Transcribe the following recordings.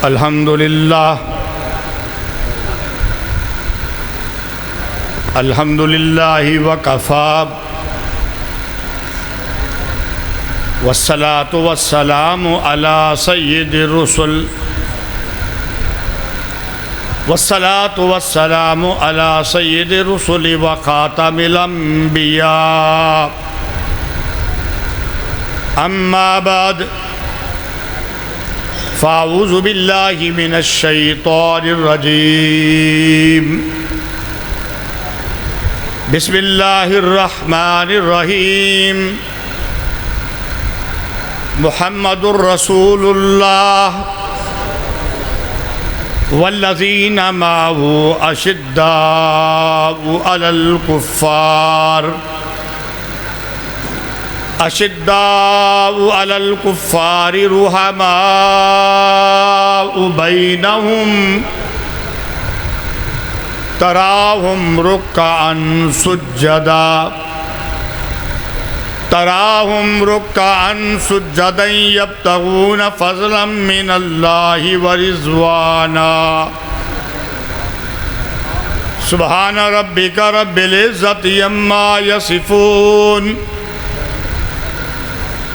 الحمدللہ وکفی والصلاة والسلام علی سید الرسل والصلاة والسلام علی سید الرسل وخاتم الانبیاء اما بعد فاعوذ باللہ من الشیطان الرجیم بسم اللہ الرحمن الرحیم محمد الرسول اللہ والذین معه اشداء علی الکفار رحماء بینہم تراہم رکعا سجدا یبتغون فضلا من اللہ ورضوانا سبحان ربک رب العزت عما یصفون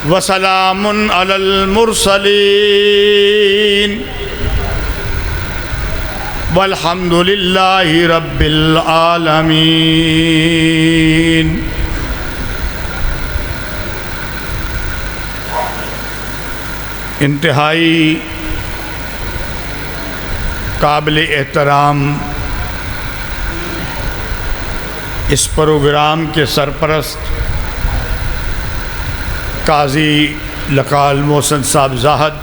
وسلام علی المرسلین والحمد للہ رب العالمین۔ انتہائی قابل احترام اس پروگرام کے سرپرست قاضی لقال محسن صاحب زاہد،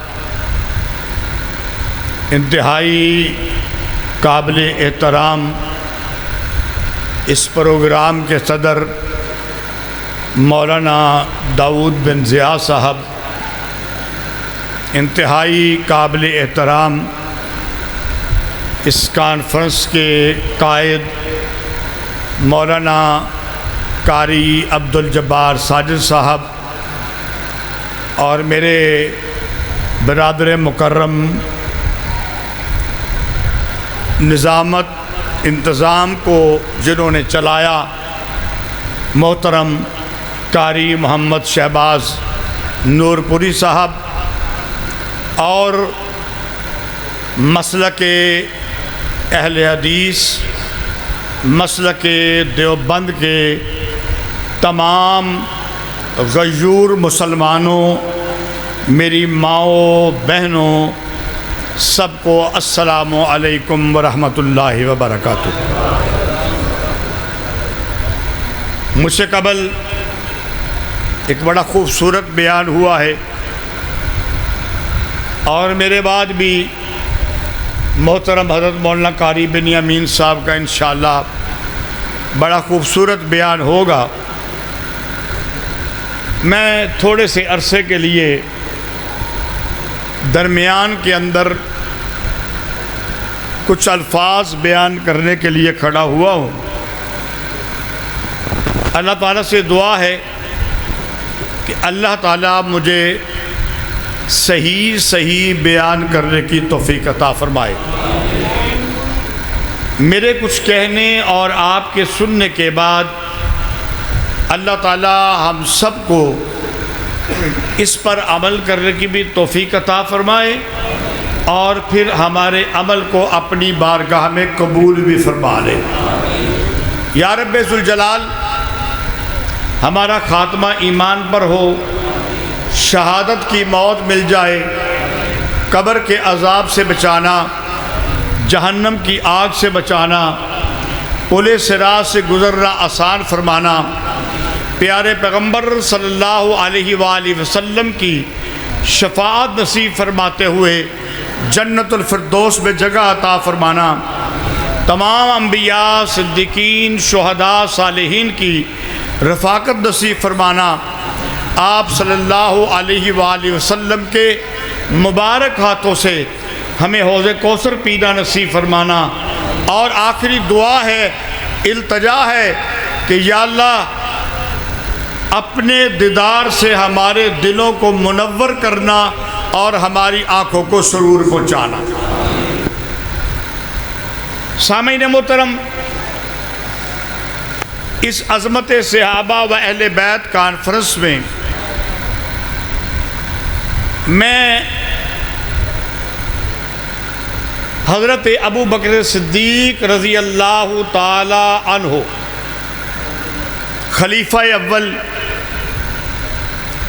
انتہائی قابل احترام اس پروگرام کے صدر مولانا داؤد بن ضیاء صاحب، انتہائی قابل احترام اس کانفرنس کے قائد مولانا قاری عبدالجبار ساجد صاحب، اور میرے برادر مکرم نظامت انتظام کو جنہوں نے چلایا، محترم قاری محمد شہباز نور پوری صاحب، اور مسلک اہل حدیث، مسلک دیوبند کے تمام غیور مسلمانوں، میری ماؤں بہنوں، سب کو السلام علیکم ورحمۃ اللہ وبرکاتہ۔ مجھ سے قبل ایک بڑا خوبصورت بیان ہوا ہے، اور میرے بعد بھی محترم حضرت مولانا قاری بنیامین صاحب کا انشاءاللہ بڑا خوبصورت بیان ہوگا۔ میں تھوڑے سے عرصے کے لیے درمیان کے اندر کچھ الفاظ بیان کرنے کے لیے کھڑا ہوا ہوں۔ اللہ تعالیٰ سے دعا ہے کہ اللہ تعالیٰ مجھے صحیح بیان کرنے کی توفیق عطا فرمائے۔ میرے کچھ کہنے اور آپ کے سننے کے بعد اللہ تعالیٰ ہم سب کو اس پر عمل کرنے کی بھی توفیق عطا فرمائے، اور پھر ہمارے عمل کو اپنی بارگاہ میں قبول بھی فرما لے۔ یا رب ذوالجلال، ہمارا خاتمہ ایمان پر ہو، شہادت کی موت مل جائے، قبر کے عذاب سے بچانا، جہنم کی آگ سے بچانا، پل صراط سے گزرنا آسان فرمانا، پیارے پیغمبر صلی اللہ علیہ وآلہ وسلم کی شفاعت نصیب فرماتے ہوئے جنت الفردوس میں جگہ عطا فرمانا، تمام انبیاء، صدیقین، شہداء، صالحین کی رفاقت نصیب فرمانا، آپ صلی اللہ علیہ وآلہ وسلم کے مبارک ہاتھوں سے ہمیں حوض کوثر پینا نصیب فرمانا، اور آخری دعا ہے، التجا ہے کہ یا اللہ اپنے دیدار سے ہمارے دلوں کو منور کرنا اور ہماری آنکھوں کو سرور پہنچانا۔ سامعین محترم، اس عظمت صحابہ و اہل بیت کانفرنس میں میں حضرت ابو بکر صدیق رضی اللہ تعالی عنہ خلیفہ اول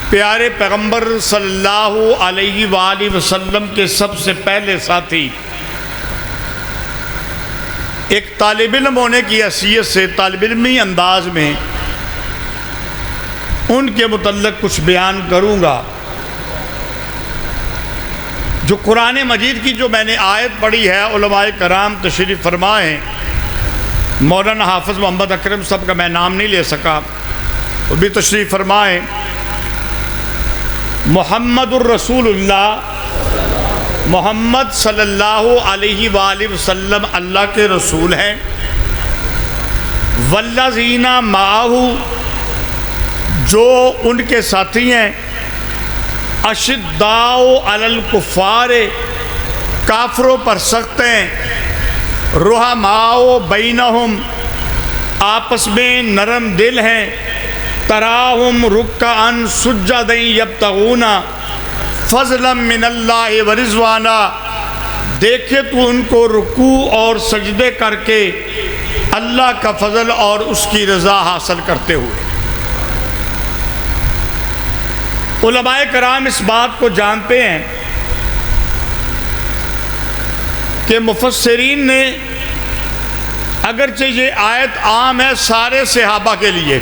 پیارے پیغمبر صلی اللہ علیہ وآلہ وسلم کے سب سے پہلے ساتھی، ایک طالب علم ہونے کی حیثیت سے طالب علمی انداز میں ان کے متعلق کچھ بیان کروں گا۔ جو قرآن مجید کی جو میں نے آیت پڑھی ہے، علماء کرام تشریف فرمائے، مولانا حافظ محمد اکرم صاحب کا میں نام نہیں لے سکا، وہ بھی تشریف فرمائے۔ محمد الرسول اللہ، محمد صلی اللہ علیہ وآلہ وسلم اللہ کے رسول ہیں۔ والذین معہ، جو ان کے ساتھی ہیں، اشداء علی الکفار، کافروں پر سخت ہیں، رحماء بینہم، آپس میں نرم دل ہیں، تراہم رکعا سجدا یبتغون فضلا من اللہ ورضوانا، دیکھے تو ان کو رکوع اور سجدے کر کے اللہ کا فضل اور اس کی رضا حاصل کرتے ہوئے۔ علماء کرام اس بات کو جانتے ہیں کہ مفسرین نے، اگرچہ یہ آیت عام ہے سارے صحابہ کے لیے،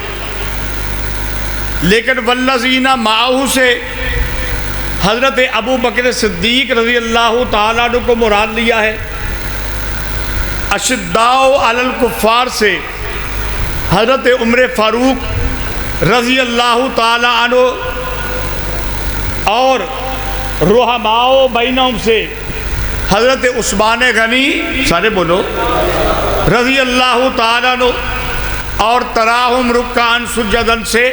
لیکن والذین معہ سے حضرت ابو بکر صدیق رضی اللہ تعالیٰ عنہ کو مراد لیا ہے۔ اشداء علی الکفار سے حضرت عمر فاروق رضی اللہ تعالیٰ عنہ اور رحماء بینہم سے حضرت عثمان غنی، سارے بولو، رضی اللہ تعالیٰ عنہ، اور تراہم رکعا سجدا سے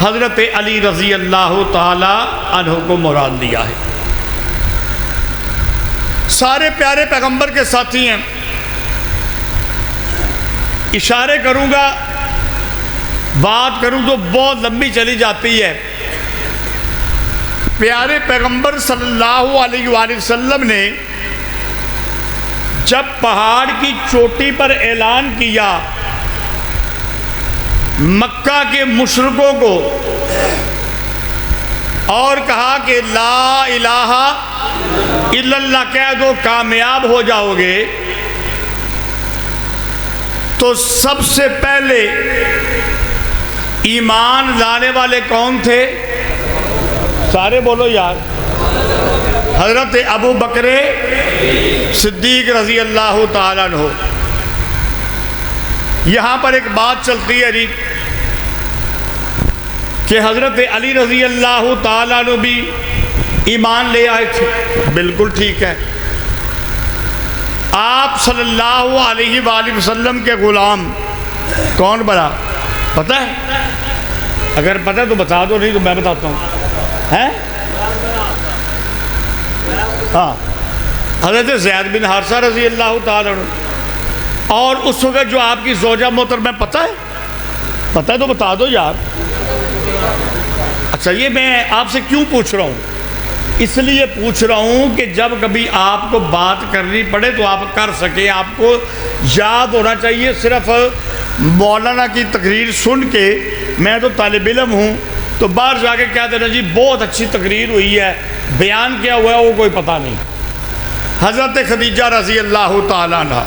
حضرت علی رضی اللہ تعالی عنہ کو مراد لیا ہے۔ سارے پیارے پیغمبر کے ساتھی ہیں۔ اشارے کروں گا، بات کروں تو بہت لمبی چلی جاتی ہے۔ پیارے پیغمبر صلی اللہ علیہ وآلہ وسلم نے جب پہاڑ کی چوٹی پر اعلان کیا مکہ کے مشرکوں کو اور کہا کہ لا الہ الا اللہ کہہ دو کامیاب ہو جاؤ گے، تو سب سے پہلے ایمان لانے والے کون تھے؟ سارے بولو یار، حضرت ابو بکر صدیق رضی اللہ تعالیٰ عنہ۔ یہاں پر ایک بات چلتی ہے کہ حضرت علی رضی اللہ تعالیٰ عنہ بھی ایمان لے آئے تھے، بالکل ٹھیک ہے۔ آپ صلی اللہ علیہ وآلہ وسلم کے غلام کون بنا پتہ ہے؟ اگر پتہ ہے تو بتا دو، نہیں تو میں بتاتا ہوں۔ ہیں؟ ہاں، حضرت زید بن حارثہ رضی اللہ تعالیٰ عنہ۔ اور اس وقت جو آپ کی زوجہ محترمہ، پتہ ہے تو بتا دو یار۔ اچھا، یہ میں آپ سے کیوں پوچھ رہا ہوں؟ اس لیے پوچھ رہا ہوں کہ جب کبھی آپ کو بات کرنی پڑے تو آپ کر سکیں۔ آپ کو یاد ہونا چاہیے، صرف مولانا کی تقریر سن کے، میں تو طالب علم ہوں، تو باہر جا کے کہہ دینا جی بہت اچھی تقریر ہوئی ہے، بیان کیا ہوا ہے وہ کوئی پتہ نہیں۔ حضرت خدیجہ رضی اللہ تعالیٰ عنہ،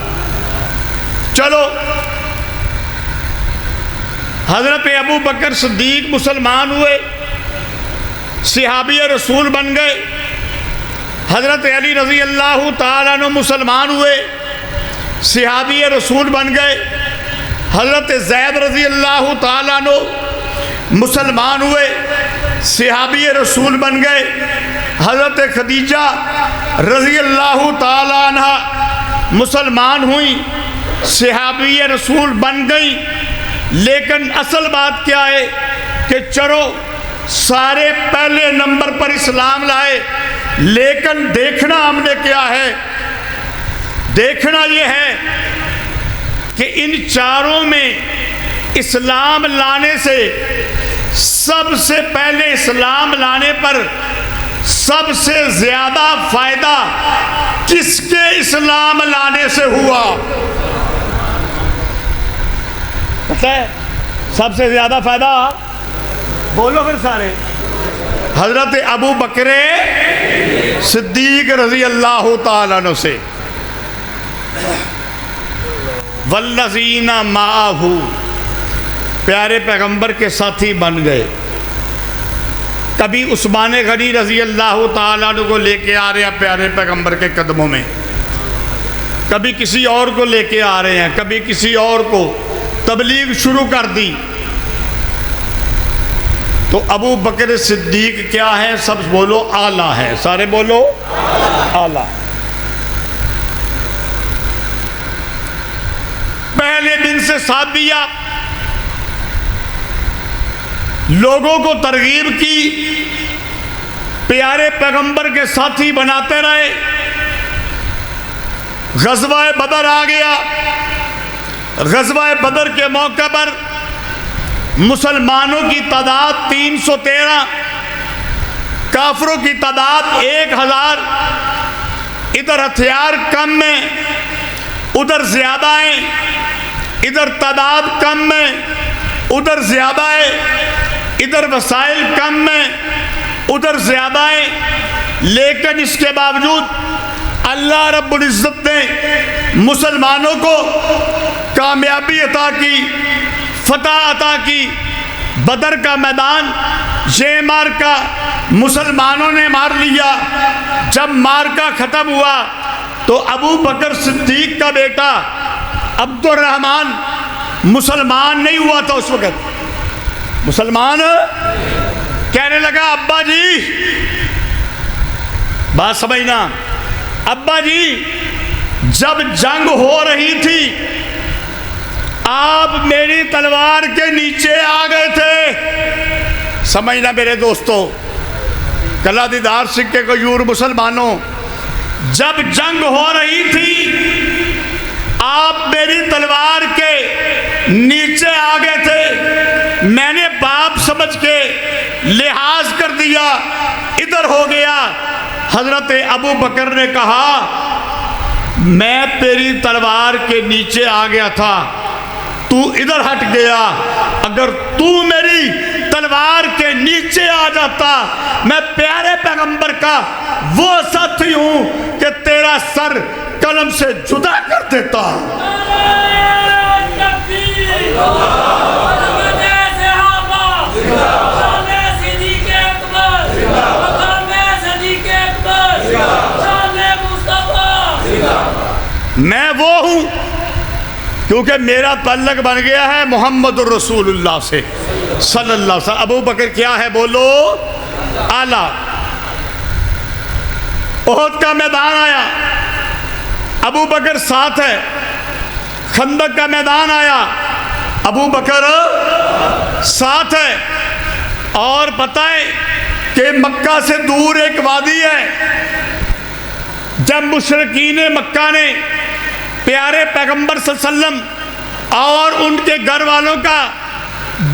چلو حضرت ابو بکر صدیق مسلمان ہوئے، صحابی رسول بن گئے۔ حضرت علی رضی اللہ تعالیٰ عنہ مسلمان ہوئے، صحابی رسول بن گئے۔ حضرت زید رضی اللہ تعالیٰ عنہ مسلمان ہوئے، صحابی رسول بن گئے۔ حضرت خدیجہ رضی اللہ تعالیٰ عنہ مسلمان ہوئیں، صحابی رسول بن گئیں۔ لیکن اصل بات کیا ہے کہ چلو سارے پہلے نمبر پر اسلام لائے لیکن دیکھنا ہم نے کیا ہے؟ دیکھنا یہ ہے کہ ان چاروں میں اسلام لانے سے سب سے پہلے اسلام لانے پر سب سے زیادہ فائدہ کس کے اسلام لانے سے ہوا؟ پتہ ہے سب سے زیادہ فائدہ؟ بولو پھر سارے۔ حضرت ابو بکر صدیق رضی اللہ تعالیٰ عنہ سے۔ والذین معہ، پیارے پیغمبر کے ساتھی بن گئے۔ کبھی عثمان غنی رضی اللہ تعالیٰ عنہ کو لے کے آ رہے ہیں پیارے پیغمبر کے قدموں میں، کبھی کسی اور کو لے کے آ رہے ہیں، کبھی کسی اور کو، تبلیغ شروع کر دی۔ تو ابو بکر صدیق کیا ہے؟ سب بولو اعلیٰ ہے، سارے بولو اعلیٰ۔ پہلے دن سے ساتھ دیا، لوگوں کو ترغیب کی، پیارے پیغمبر کے ساتھی بناتے رہے۔ غزوہ بدر آ گیا۔ غزوہ بدر کے موقع پر مسلمانوں کی تعداد 313، کافروں کی تعداد 1000۔ ادھر ہتھیار کم ہیں، ادھر زیادہ ہیں، ادھر تعداد کم ہے، ادھر زیادہ ہے، ادھر وسائل کم ہیں، ادھر زیادہ ہے۔ لیکن اس کے باوجود اللہ رب العزت نے مسلمانوں کو کامیابی عطا کی، فتح عطا کی۔ بدر کا میدان یہ مارکا مسلمانوں نے مار لیا۔ جب مارکا ختم ہوا تو ابو بکر صدیق کا بیٹا عبد الرحمن مسلمان نہیں ہوا تھا اس وقت، مسلمان کہنے لگا ابا جی، بات سمجھنا، ابا جی جب جنگ ہو رہی تھی آپ میری تلوار کے نیچے آ گئے تھے۔ سمجھنا میرے دوستو، کلا دیدار سکے کو یور مسلمانوں، جب جنگ ہو رہی تھی آپ میری تلوار کے نیچے آ گئے تھے، میں نے باپ سمجھ کے لحاظ کر دیا، ادھر ہو گیا۔ حضرت ابو بکر نے کہا میں تیری تلوار کے نیچے آ گیا تھا، تو ادھر ہٹ گیا، اگر تو میری تلوار کے نیچے آ جاتا میں پیارے پیغمبر کا وہ ساتھی ہوں کہ تیرا سر قلم سے جدا کر دیتا۔ میں وہ ہوں کیونکہ میرا تعلق بن گیا ہے محمد الرسول اللہ سے صلی اللہ علیہ وسلم۔ ابو بکر کیا ہے؟ بولو اعلیٰ۔ احد کا میدان آیا، ابو بکر ساتھ ہے۔ خندق کا میدان آیا، ابو بکر ساتھ ہے۔ اور پتہ ہے کہ مکہ سے دور ایک وادی ہے، جب مشرکین مکہ نے پیارے پیغمبر صلی اللہ علیہ وسلم اور ان کے گھر والوں کا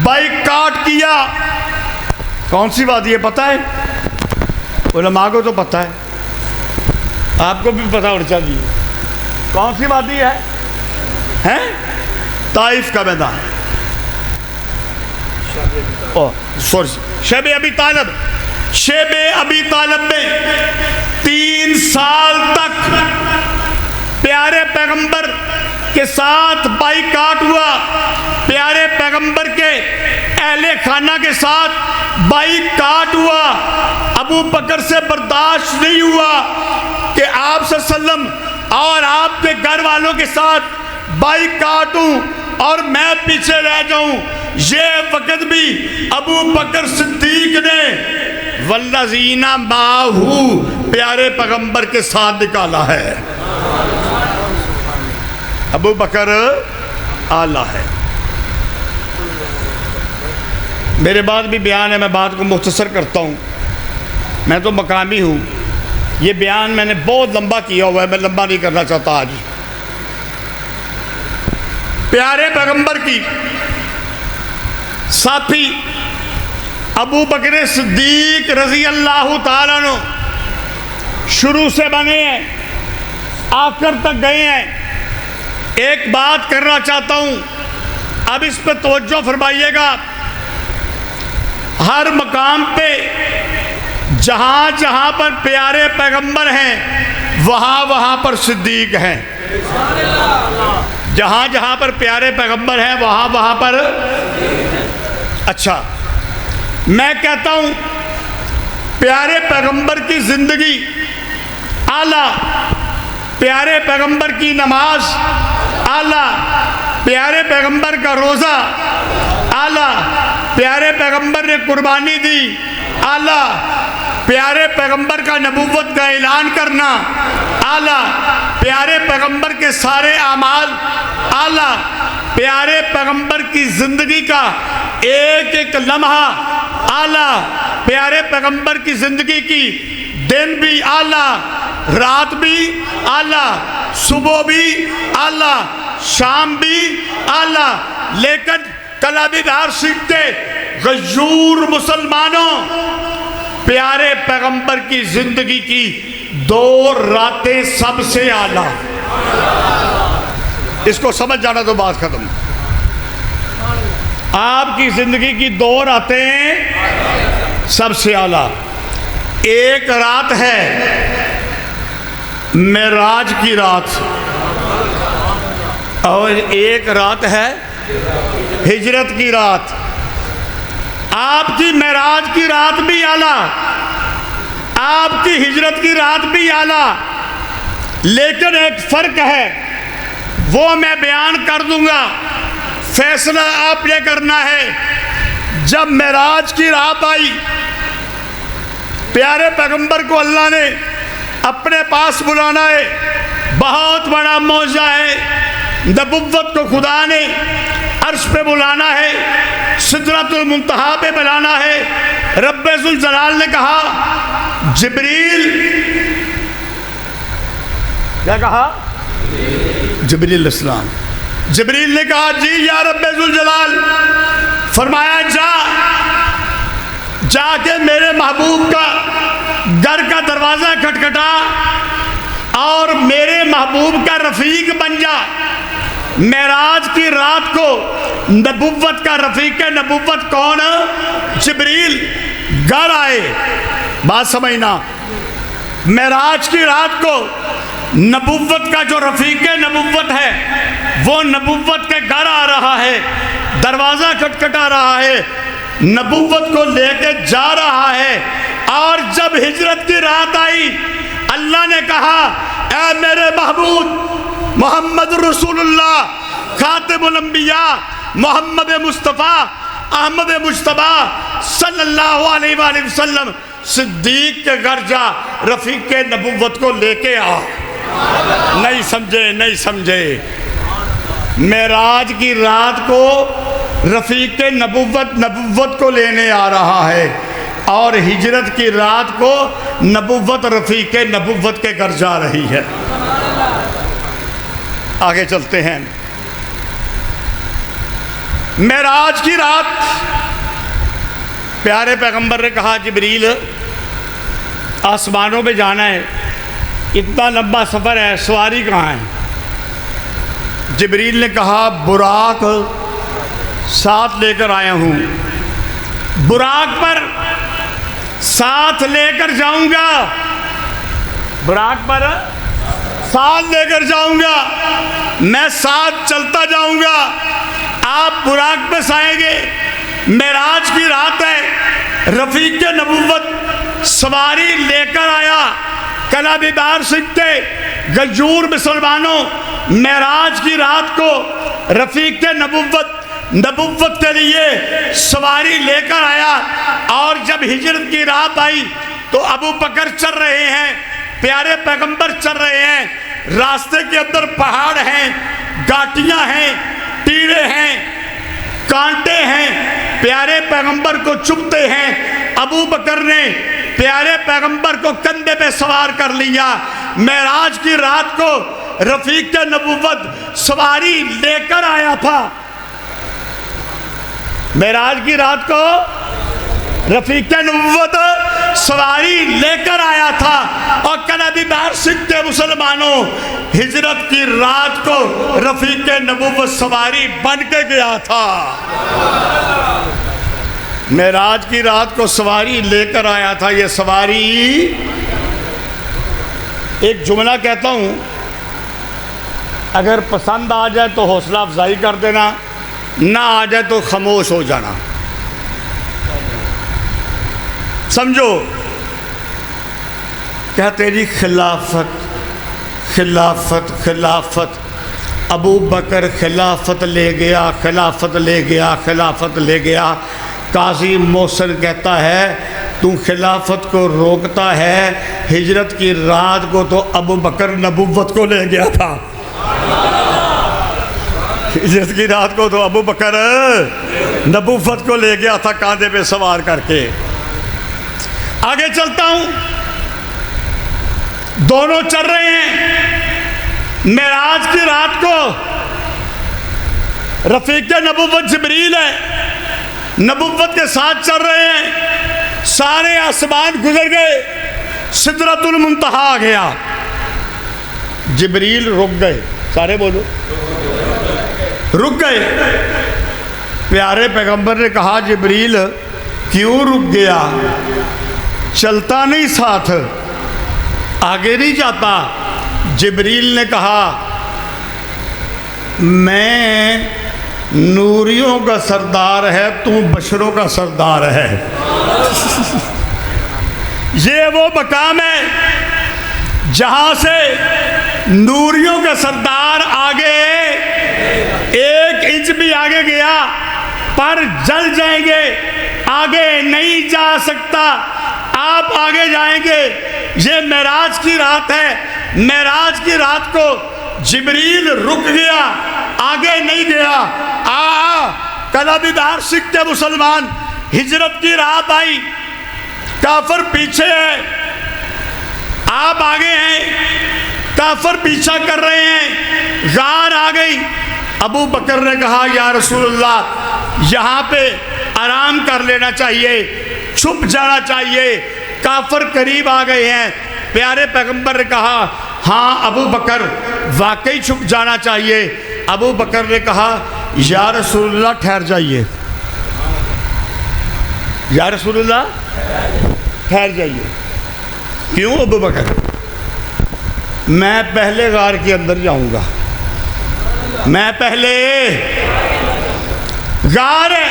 بائیکاٹ کیا، کون سی وادی ہے پتہ ہے؟ علماء کو تو پتہ ہے، آپ کو بھی پتہ ہونا چاہیے، کون سی وادی ہے؟ طائف کا میدان، شیب ابی طالب۔ شیب ابی طالب میں 3 سال تک پیارے پیغمبر کے ساتھ بائیکاٹ ہوا، پیارے پیغمبر کے اہل خانہ کے ساتھ بائیکاٹ ہوا۔ ابو بکر سے برداشت نہیں ہوا کہ آپ صلی اللہ علیہ وسلم اور آپ کے گھر والوں کے ساتھ بائیکاٹ ہوں اور میں پیچھے رہ جاؤں۔ یہ وقت بھی ابو بکر صدیق نے والذین معہ پیارے پیغمبر کے ساتھ نکالا ہے۔ ابو بکر اعلیٰ ہے۔ میرے بعد بھی بیان ہے، میں بات کو مختصر کرتا ہوں، میں تو مقامی ہوں، یہ بیان میں نے بہت لمبا کیا ہوا ہے، میں لمبا نہیں کرنا چاہتا آج۔ پیارے پیغمبر کی ساتھی ابو بکر صدیق رضی اللہ تعالیٰ عنہ شروع سے بنے ہیں، آخر تک گئے ہیں۔ ایک بات کرنا چاہتا ہوں، اب اس پہ توجہ فرمائیے گا۔ ہر مقام پہ جہاں جہاں پر پیارے پیغمبر ہیں وہاں وہاں پر صدیق ہیں، جہاں جہاں پر پیارے پیغمبر ہیں وہاں وہاں پر۔ اچھا، میں کہتا ہوں پیارے پیغمبر کی زندگی اعلیٰ، پیارے پیغمبر کی نماز اعلیٰ، پیارے پیغمبر کا روزہ اعلیٰ، پیارے پیغمبر نے قربانی دی اعلیٰ، پیارے پیغمبر کا نبوت کا اعلان کرنا اعلیٰ، پیارے پیغمبر کے سارے اعمال اعلیٰ، پیارے پیغمبر کی زندگی کا ایک ایک لمحہ اعلیٰ، پیارے پیغمبر کی زندگی کی دن بھی اعلیٰ، رات بھی اعلیٰ، صبح بھی اعلیٰ، شام بھی اعلیٰ۔ لیکن کلابی دار سیکھتے غیور مسلمانوں، پیارے پیغمبر کی زندگی کی 2 راتیں سب سے اعلیٰ۔ اس کو سمجھ جانا تو بات ختم۔ آپ کی زندگی کی 2 راتیں سب سے اعلیٰ۔ ایک رات ہے معراج کی رات، اور ایک رات ہے ہجرت کی رات۔ آپ کی معراج کی رات بھی اعلیٰ، آپ کی ہجرت کی رات بھی اعلیٰ، لیکن ایک فرق ہے، وہ میں بیان کر دوں گا، فیصلہ آپ یہ کرنا ہے۔ جب معراج کی رات آئی، پیارے پیغمبر کو اللہ نے اپنے پاس بلانا ہے، بہت بڑا معجزہ ہے۔ نبوت کو خدا نے عرش پہ بلانا ہے، سدرۃ المنتہا پہ بلانا ہے۔ رب ذوالجلال نے کہا جبریل، کیا کہا؟ جبریل علیہ السلام، جبریل نے کہا جی یا رب ذوالجلال، فرمایا جا کے میرے محبوب کا گھر کا دروازہ کھٹکھٹا اور میرے محبوب کا رفیق بن جا۔ معراج کی رات کو نبوت کا رفیق نبوت کون؟ جبریل گھر آئے۔ بات سمجھنا، معراج کی رات کو نبوت کا جو رفیق نبوت ہے وہ نبوت کے گھر آ رہا ہے، دروازہ کھٹکھٹا رہا ہے، نبوت کو لے کے جا رہا ہے۔ اور جب ہجرت کی رات آئی، اللہ نے کہا اے میرے محبوب محمد رسول اللہ خاتم الانبیاء محمد مصطفیٰ احمد مجتبیٰ صلی اللہ علیہ وآلہ وسلم، صدیق کے گھر جا، رفیق نبوت کو لے کے آ۔ نہیں سمجھے، نہیں سمجھے۔ معراج کی رات کو رفیق نبوت کو لینے آ رہا ہے، اور ہجرت کی رات کو نبوت رفیق نبوت کے گھر جا رہی ہے۔ آگے چلتے ہیں۔ معراج کی رات پیارے پیغمبر نے کہا جبریل آسمانوں پہ جانا ہے، اتنا لمبا سفر ہے، سواری کہاں ہے؟ جبریل نے کہا براق ساتھ لے کر آیا ہوں، براق پر ساتھ لے کر جاؤں گا، براق پر ساتھ لے کر جاؤں گا، میں ساتھ چلتا جاؤں گا، آپ براق پہ سائیں گے۔ معراج کی رات ہے، رفیق نبوت سواری لے کر آیا۔ کلابی دار سکھتے غیور مسلمانوں، معراج کی رات کو رفیق نبوت کے لیے سواری لے کر آیا، اور جب ہجرت کی رات آئی تو ابو بکر چل رہے ہیں، پیارے پیغمبر چل رہے ہیں، راستے کے اندر پہاڑ ہیں، گاٹیاں ہیں، ٹیڑے ہیں، کانٹے ہیں، پیارے پیغمبر کو چبھتے ہیں۔ ابو بکر نے پیارے پیغمبر کو کندھے پہ سوار کر لیا. معراج کی رات کو رفیق نبوت سواری لے کر آیا تھا. معراج کی رات کو رفیق نبوت سواری لے کر آیا تھا. اور کلابی بار سکھتے مسلمانوں، ہجرت کی رات کو رفیق نبوت سواری بن کے گیا تھا. معراج کی رات کو سواری لے کر آیا تھا. یہ سواری، ایک جملہ کہتا ہوں، اگر پسند آ جائے تو حوصلہ افزائی کر دینا، نہ آ جائے تو خاموش ہو جانا. سمجھو، کیا تیری خلافت خلافت خلافت، ابو بکر خلافت لے گیا، خلافت لے گیا، خلافت لے گیا. قاضی محسن کہتا ہے تو خلافت کو روکتا ہے، ہجرت کی رات کو تو ابو بکر نبوت کو لے گیا تھا. ہجرت کی رات کو تو ابو بکر نبوت کو لے گیا تھا کاندھے پہ سوار کر کے. آگے چلتا ہوں، دونوں چل رہے ہیں. معراج کی رات کو رفیق نبوت جبریل ہے، نبوت کے ساتھ چل رہے ہیں. سارے آسمان گزر گئے، سدرۃ المنتہا آ گیا. جبریل رک گئے. سارے بولو، رک گئے. پیارے پیغمبر نے کہا جبریل کیوں رک گیا؟ چلتا نہیں ساتھ، آگے نہیں جاتا. جبریل نے کہا میں نوریوں کا سردار ہے، تو بشروں کا سردار ہے. یہ وہ مقام ہے جہاں سے نوریوں کا سردار آگے 1 انچ بھی آگے گیا پر جل جائیں گے، آگے نہیں جا سکتا. آپ آگے جائیں گے. یہ معراج کی رات ہے. معراج کی رات کو جبریل رک گیا، آگے نہیں گیا. کلابی دار سکھتے مسلمان، ہجرت کی رات آئی، کافر پیچھے ہے، آپ آگے ہیں، کافر پیچھا کر رہے ہیں. غار آ گئی. ابو بکر نے کہا یا رسول اللہ یہاں پہ آرام کر لینا چاہیے، چھپ جانا چاہیے، کافر قریب آ گئے ہیں. پیارے پیغمبر نے کہا ہاں ابو بکر واقعی چھپ جانا چاہیے. ابو بکر نے کہا یا رسول اللہ ٹھہر جائیے، یا رسول اللہ ٹھہر جائیے. کیوں ابو بکر؟ میں پہلے غار کے اندر جاؤں گا. میں پہلے، غار ہے،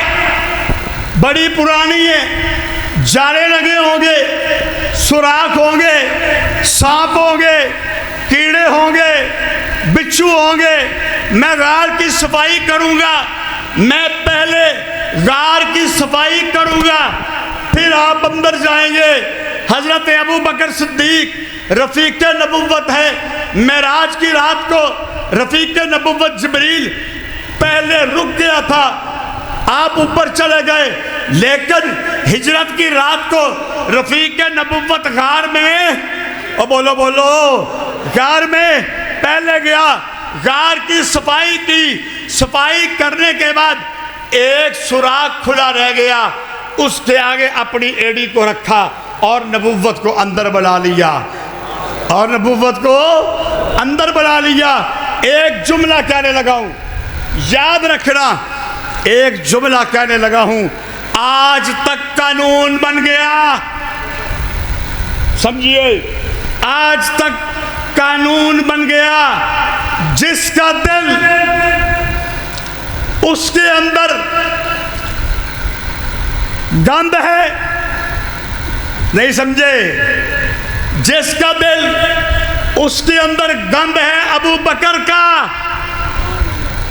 بڑی پرانی ہے، جالے لگے ہوں گے، سوراخ ہوں گے، سانپ ہوں گے، کیڑے ہوں گے، بچھو ہوں گے. میں غار کی صفائی کروں گا. میں پہلے غار کی صفائی کروں گا، پھر آپ اندر جائیں گے. حضرت ابو بکر صدیق رفیق نبوت ہے. معراج کی رات کو رفیق نبوت جبریل پہلے رک گیا تھا، آپ اوپر چلے گئے. لیکن ہجرت کی رات کو رفیق نبوت غار میں، اور بولو بولو، غار میں پہلے گیا. غار کی صفائی کی. صفائی کرنے کے بعد ایک سوراخ کھلا رہ گیا، اس کے آگے اپنی ایڑی کو رکھا اور نبوت کو اندر بلا لیا، اور نبوت کو اندر بلا لیا. ایک جملہ کہنے لگا ہوں، یاد رکھنا، ایک جملہ کہنے لگا ہوں، آج تک قانون بن گیا. سمجھیے، آج تک قانون بن گیا. جس کا دل اس کے اندر گند ہے، نہیں سمجھے، جس کا دل اس کے اندر گند ہے ابو بکر کا،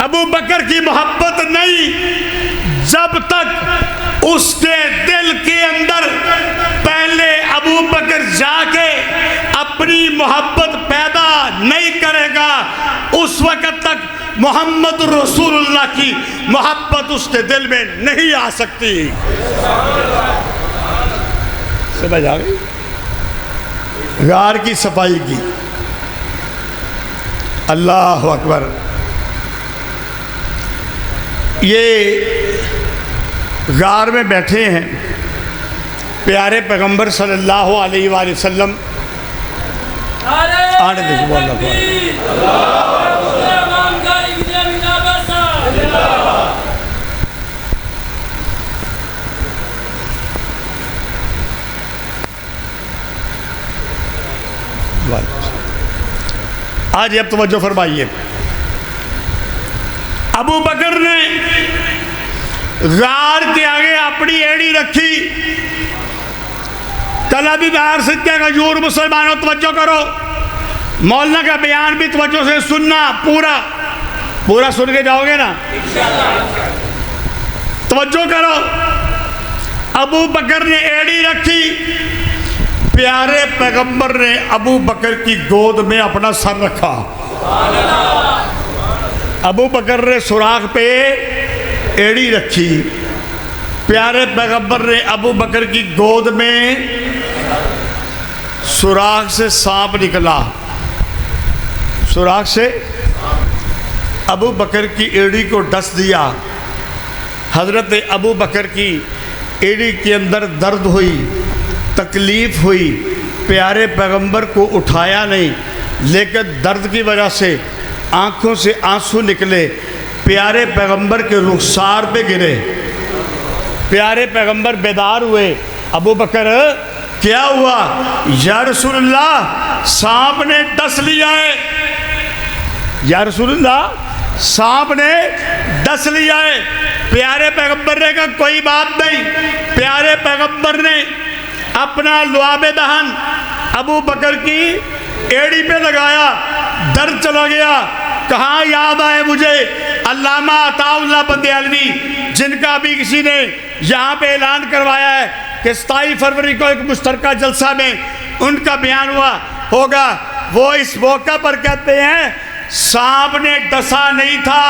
ابو بکر کی محبت نہیں، جب تک اس کے دل کے اندر پہلے ابو بکر جا کے اپنی محبت پیدا نہیں کرے گا، اس وقت تک محمد رسول اللہ کی محبت اس کے دل میں نہیں آ سکتی. سمجھ آ گئی؟ غار کی صفائی کی. اللہ اکبر. یہ غار میں بیٹھے ہیں پیارے پیغمبر صلی اللہ علیہ وآلہ وسلم. آنے دیکھو آج اب توجہ فرمائیے. ابو بکر نے غار کے آگے اپنی ایڑی رکھی. کل ابھی باہر سکتے کا جور مسلمانوں توجہ کرو. مولانا کا بیان بھی توجہ سے سننا. پورا سن کے جاؤ گے نا؟ توجہ کرو. ابو بکر نے ایڑی رکھی. پیارے پیغمبر نے ابو بکر کی گود میں اپنا سر رکھا. ابو بکر نے سوراخ پہ ایڑی رکھی. پیارے پیغمبر نے ابو بکر کی گود میں سوراخ سے سانپ نکلا. سوراخ سے ابو بکر کی ایڑی کو ڈس دیا. حضرت ابو بکر کی ایڑی کے اندر درد ہوئی, تکلیف ہوئی. پیارے پیغمبر کو اٹھایا نہیں, لیکن درد کی وجہ سے آنکھوں سے آنسو نکلے. پیارے پیغمبر کے رخسار پہ گرے. پیارے پیغمبر بیدار ہوئے. ابو بکر کیا ہوا؟ یا رسول اللہ سانپ نے ڈس لیا ہے. یا رسول اللہ سانپ نے ڈس لیا ہے. پیارے پیغمبر نے کہا کوئی بات نہیں. پیارے پیغمبر نے اپنا لعاب دہن ابو بکر کی ایڑی پہ لگایا. درد چلا گیا. کہاں یاد آئے مجھے علامہ عطا اللہ بندیالوی, جن کا بھی کسی نے یہاں پہ اعلان کروایا ہے کہ 27 فروری کو ایک مشترکہ جلسہ میں ان کا بیان ہوا ہوگا. وہ اس موقع پر کہتے ہیں سانپ نے ڈسا نہیں تھا.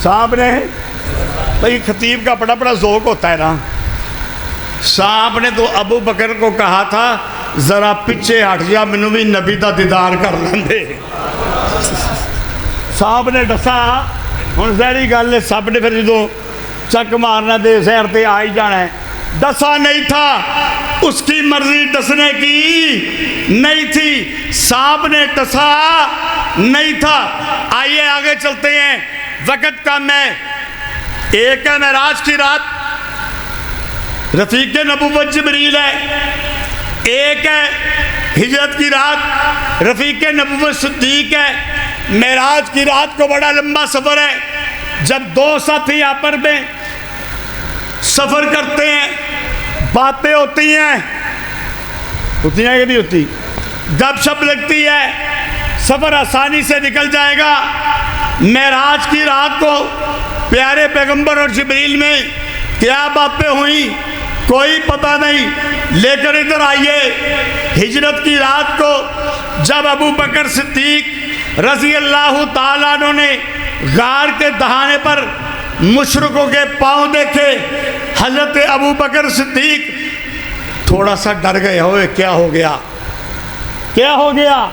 سانپ نے, بھئی خطیب کا بڑا ذوق ہوتا ہے نا. سانپ نے تو ابو بکر کو کہا تھا ذرا پیچھے ہٹ جا, مینوں بھی نبی دا دیدار کر لیندے. سانپ نے ڈسا. ہن ظاہری گل ہے سب نے پھر جدوں چک مارنا دے زہر تے آ ہی جانا ہے. ڈسا نہیں تھا, اس کی مرضی ڈسنے کی نہیں تھی. سانپ نے ڈسا نہیں تھا. آئیے آگے چلتے ہیں, وقت کم ہے. ایک ہے معراج کی رات, رفیق نبوت جبریل ہے. ایک ہے ہجرت کی رات, رفیق نبوت صدیق ہے. معراج کی رات کو بڑا لمبا سفر ہے. جب دو ساتھی آپس میں سفر کرتے ہیں, باتیں ہوتی ہیں کہ نہیں ہوتی, گپ شپ لگتی ہے, سفر آسانی سے نکل جائے گا. معراج کی رات کو پیارے پیغمبر اور جبریل میں کیا باتیں ہوئیں کوئی پتہ نہیں. لیکن ادھر آئیے, ہجرت کی رات کو جب ابو بکر صدیق رضی اللہ تعالیٰ عنہ نے غار کے دہانے پر مشرکوں کے پاؤں دیکھے, حضرت ابو بکر صدیق تھوڑا سا ڈر گئے. ہوئے کیا ہو گیا, کیا ہو گیا؟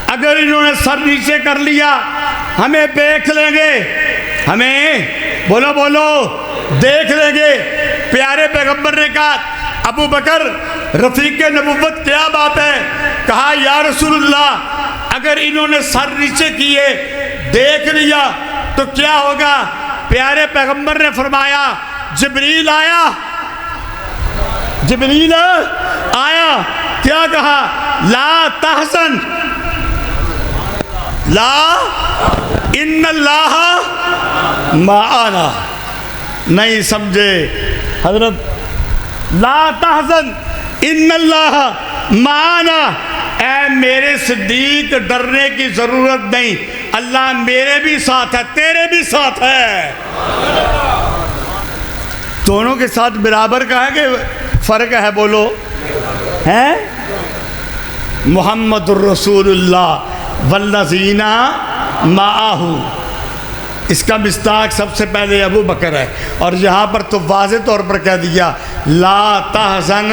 اگر انہوں نے سر نیچے کر لیا ہمیں دیکھ لیں گے, ہمیں بولو دیکھ لیں گے. پیارے پیغمبر نے کہا ابو بکر رفیق نبوت کیا بات ہے؟ کہا یا رسول اللہ اگر انہوں نے سر نیچے کیے دیکھ لیا تو کیا ہوگا؟ پیارے پیغمبر نے فرمایا جبریل آیا. جبریل آیا, کیا کہا؟ لا تحزن, لا ان اللہ معنا. نہیں سمجھے حضرت, لا تحزن ان اللہ معنا. اے میرے صدیق ڈرنے کی ضرورت نہیں, اللہ میرے بھی ساتھ ہے, تیرے بھی ساتھ ہے. دونوں کے ساتھ برابر کا ہے کہ فرق ہے؟ بولو ہے. محمد الرسول اللہ والذین معہ, اس کا مصداق سب سے پہلے ابو بکر ہے، اور یہاں پر تو واضح طور پر کہہ دیا لا تحزن،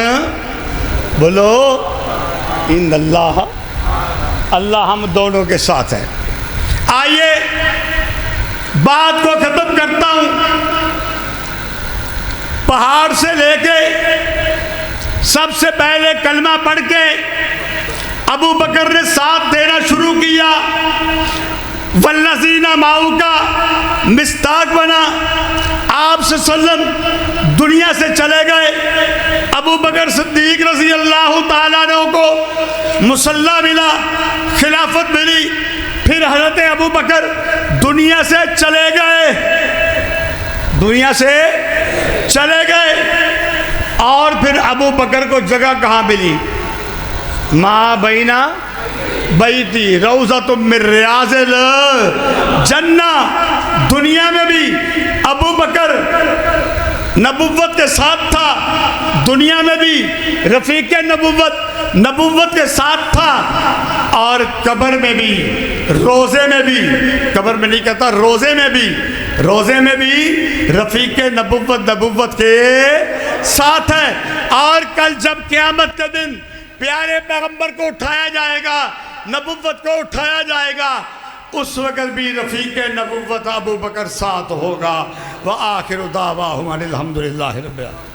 بولو ان اللہ، اللہ ہم دونوں کے ساتھ ہے۔ آئیے بات کو ختم کرتا ہوں۔ پہاڑ سے لے کے سب سے پہلے کلمہ پڑھ کے ابو بکر نے ساتھ دینا شروع کیا، والذین معہ کا مصداق بنا، آپ صلی اللہ علیہ وسلم دنیا سے چلے گئے، ابو بکر صدیق رضی اللہ تعالیٰ عنہ کو مصلی ملا، خلافت ملی، پھر حضرت ابو بکر دنیا سے چلے گئے، دنیا سے چلے گئے، اور پھر ابو بکر کو جگہ کہاں ملی؟ ما بینا بیتی روضۃ من ریاض الجنہ۔ دنیا میں بھی ابو بکر نبوت کے ساتھ تھا، دنیا میں بھی رفیق نبوت کے ساتھ تھا، اور قبر میں بھی، روزے میں بھی، قبر میں نہیں کہتا، روزے میں بھی رفیق نبوت کے ساتھ ہے۔ اور کل جب قیامت کے دن پیارے پیغمبر کو اٹھایا جائے گا، نبوت کو اٹھایا جائے گا، اس وقت بھی رفیق نبوت ابو بکر ساتھ ہوگا۔ وآخر دعواہم ان الحمدللہ رب العالمین۔